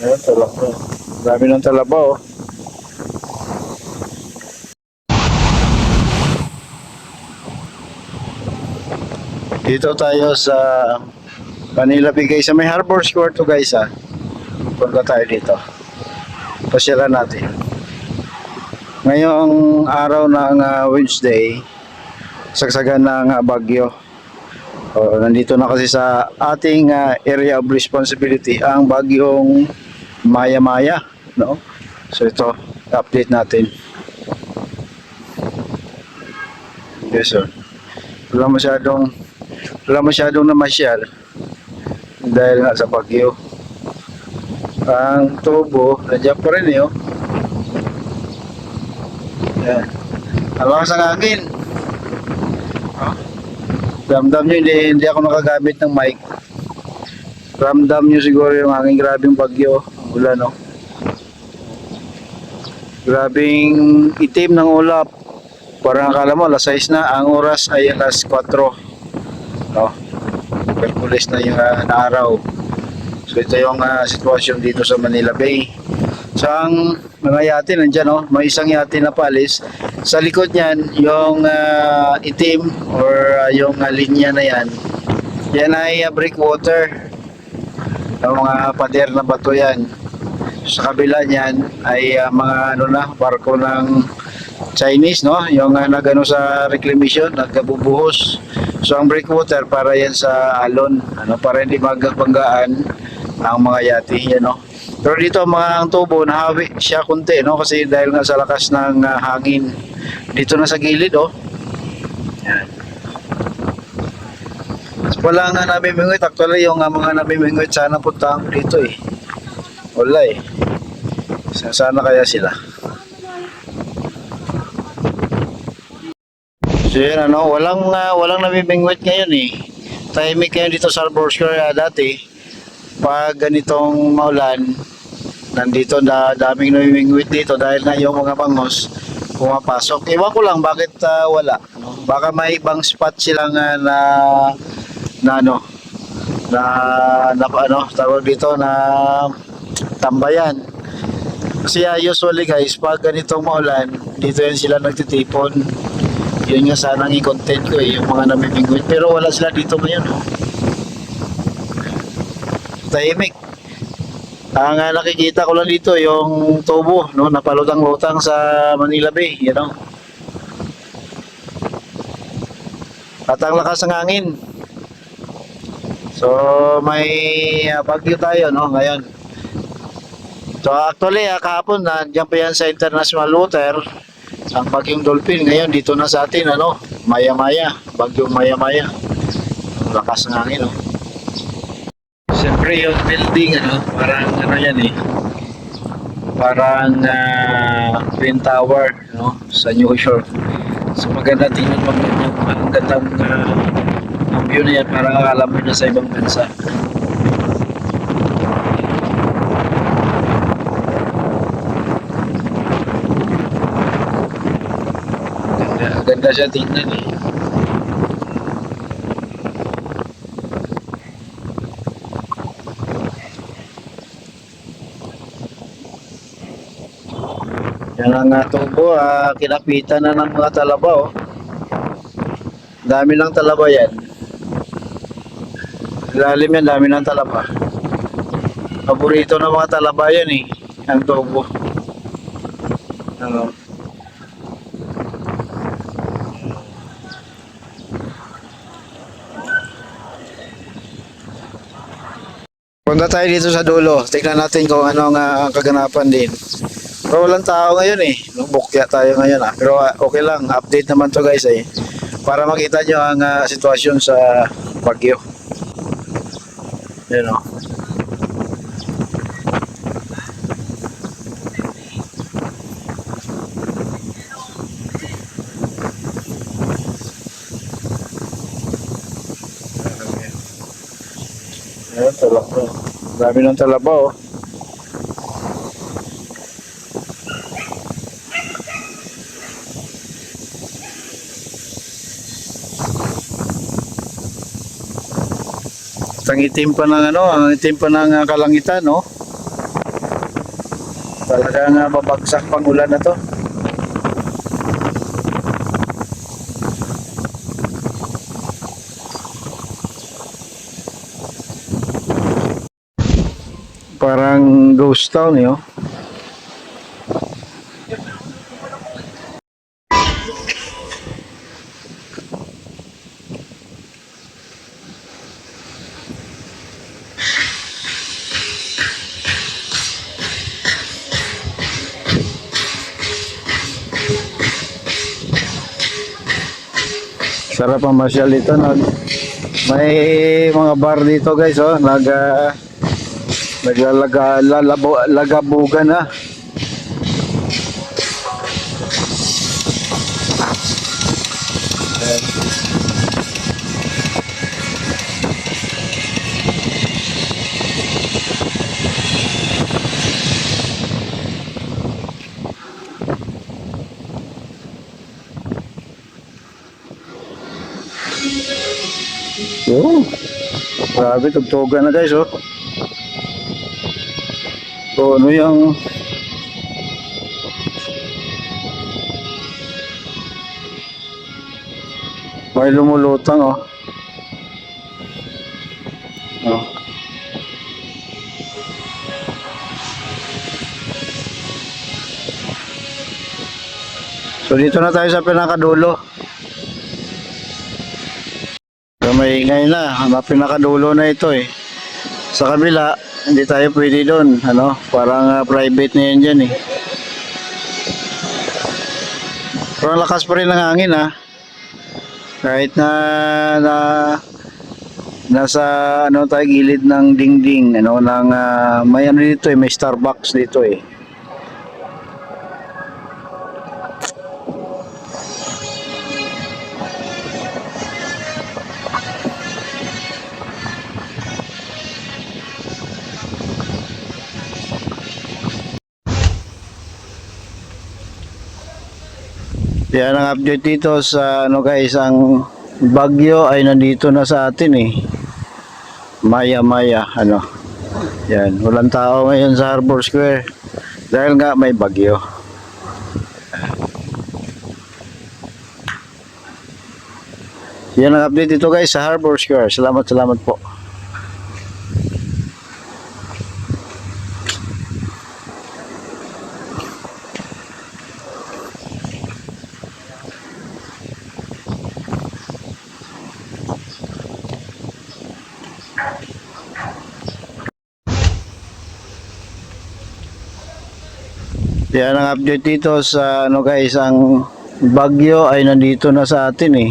Ayan, talaba. Dami ng talaba, oh. Dito tayo sa Manila Bay, guys. Sa may Harbor Square to, guys, ah. Punta tayo dito. Pasyalan natin. Ngayong araw ng Wednesday, sagsagan ng bagyo. Nandito na kasi sa ating area of responsibility ang bagyong Maya-Maya, no? So ito, update natin. Yes, sir. Wala masyadong namasyal dahil nga sa bagyo. Ang tubo, nandiyan pa rin, oh. Yan. Ang lakas ng hangin. Oh. Ramdam nyo, hindi ako nakagamit ng mic. Ramdam nyo siguro yung hangin, grabing bagyo. Ulan, no? Grabing itim ng ulap. Parang akala mo, alas 6 na. Ang oras ay alas 4. No? Perkulis na yung na araw. So ito yung sitwasyon dito sa Manila Bay. So ang mga yate nandyan, no? May isang yate na palis. Sa likod niyan, yung itim or yung linya na yan, yan ay breakwater. Yung mga pader na bato yan. Sa kabila niyan ay mga ano na, barko ng Chinese, no? Yung nagano sa reclamation, nagkabubuhos. So ang breakwater para yan sa alon, ano, para hindi magbanggaan ang mga yate yan, no? Pero dito ang tubo nahawi siya kunti, no? Kasi dahil nga sa lakas ng hangin dito na sa gilid, oh. Yan. So, wala nga namimingwit. Actually, yung mga namimingwit sana puntahan ko dito, eh. Wala, eh. Sana kaya sila. So yan, ano, walang namimingwit ngayon, eh. Tahimik ngayon dito sa Harbor Square dati. Pag ganitong maulan, nandito daming namimingwit dito dahil na yung mga bangos pumapasok. Ewan ko lang bakit wala. No? Baka may ibang spot silang tawag dito na tambayan. Kasi usually, guys, pag ganitong maulan, dito yan sila nagtitipon. Yun nga sanang i-content ko, eh, yung mga namimingwit. Pero wala sila dito ngayon, oh. Tahimik. Ang nakikita ko lang dito yung tubo, no, napalutang-lutang sa Manila Bay, you know. At ang lakas ng hangin. So may bagyo tayo, no, ngayon. So actually, kahapon nandiyan pa yan sa international water ang bagyong Dolphin. Ngayon dito na sa atin, ano, Maya-Maya, bagyong Maya-Maya. Ang lakas ng hangin, no. Siyempre yung building, ano, parang ano yan, eh, parang Twin Tower, no, sa New York. So maganda tingnan mo, ang gandang ang view na yan, parang akala mo na sa ibang bansa. Ganda siya tingnan, eh. Yan ang tubo, kinapitan na ng mga talaba, oh. Dami ng talaba yan. Ilalim yan, dami ng talaba. Paborito ng mga talaba yan, eh, ang tubo. Ano? Punta tayo dito sa dulo. Tingnan natin kung ano ang kaganapan din. Pero walang tao ngayon, eh. Bukya tayo ngayon, ah. Pero okay lang. Update naman to, guys, eh. Para makita nyo ang sitwasyon sa bagyo. Yan, oh. Ayan, talaba. Dami ng talaba, oh. Ang itim pa ng ano, ang itim pa ng kalangitan, no? Talagang babagsak pang ulan na to. Parang ghost town eh, oh. Sarap ang masyal dito. May mga bar dito guys, oh. Lagabugan na. Oh, grabe, tugtugan na guys, oh. So, ano yung may lumulutang, oh. Oh. So, dito na tayo sa pinakadulo. So, maingay na. Ang pinakadulo na ito, eh. Sa kabila, hindi tayo pwede doon. Ano? Parang private na yan dyan, eh. Pero ang lakas pa rin ng hangin, ha. Kahit nasa ano tayo gilid ng dingding, ano, ng may ano dito, eh, may Starbucks dito, eh. Yan ang update dito sa ano guys, ang bagyo ay nandito na sa atin, eh. Maya ano. Yan, walang tao ngayon sa Harbor Square dahil nga may bagyo. Yan ang update dito guys sa Harbor Square. Salamat po. Yan ang update dito sa ano guys, ang bagyo ay nandito na sa atin, eh.